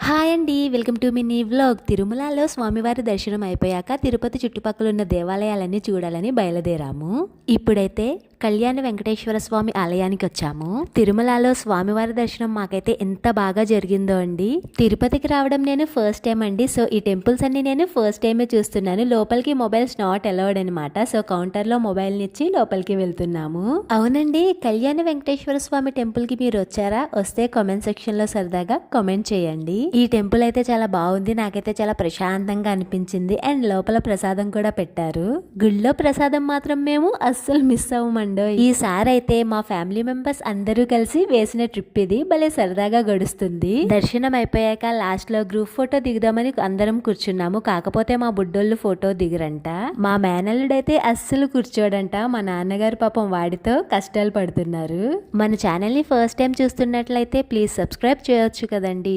Hi అండి, welcome to mini vlog. తిరుమలలో స్వామివారి దర్శనం అయిపోయాక తిరుపతి చుట్టుపక్కల ఉన్న దేవాలయాలన్నీ చూడాలని బయలుదేరాము. ఇప్పుడైతే కళ్యాణ వెంకటేశ్వర స్వామి ఆలయానికి వచ్చాము. తిరుమలలో స్వామివారి దర్శనం మాకైతే ఎంత బాగా జరిగిందో అండి. తిరుపతికి రావడం నేను ఫస్ట్ టైం అండి. సో ఈ టెంపుల్స్ అన్ని నేను ఫస్ట్ టైమే చూస్తున్నాను. లోపలికి మొబైల్స్ నాట్ అలౌడ్ అనమాట. సో కౌంటర్ లో మొబైల్ నిచ్చి లోపలికి వెళ్తున్నాము. అవునండి, కళ్యాణ వెంకటేశ్వర స్వామి టెంపుల్ కి మీరు వచ్చారా? వస్తే కామెంట్ సెక్షన్ లో సరదాగా కామెంట్ చేయండి. ఈ టెంపుల్ అయితే చాలా బాగుంది. నాకైతే చాలా ప్రశాంతంగా అనిపించింది. అండ్ లోపల ప్రసాదం కూడా పెట్టారు. గుళ్ళో ప్రసాదం మాత్రం మేము అస్సలు మిస్ అవ్వమండి. ఈసారి అయితే మా ఫ్యామిలీ మెంబర్స్ అందరూ కలిసి వేసిన ట్రిప్ ఇది. భలే సరదాగా గడుస్తుంది. దర్శనం అయిపోయాక లాస్ట్ లో గ్రూప్ ఫోటో దిగుదామని అందరం కూర్చున్నాము. కాకపోతే మా బుడ్డోళ్ళు ఫోటో దిగరంట. మా మేనల్లుడైతే అస్సలు కూర్చోడంట. మా నాన్నగారు పాపం వాడితో కష్టాలు పడుతున్నారు. మన ఛానల్ ని ఫస్ట్ టైం చూస్తున్నట్లయితే ప్లీజ్ సబ్స్క్రైబ్ చేయొచ్చు కదండి.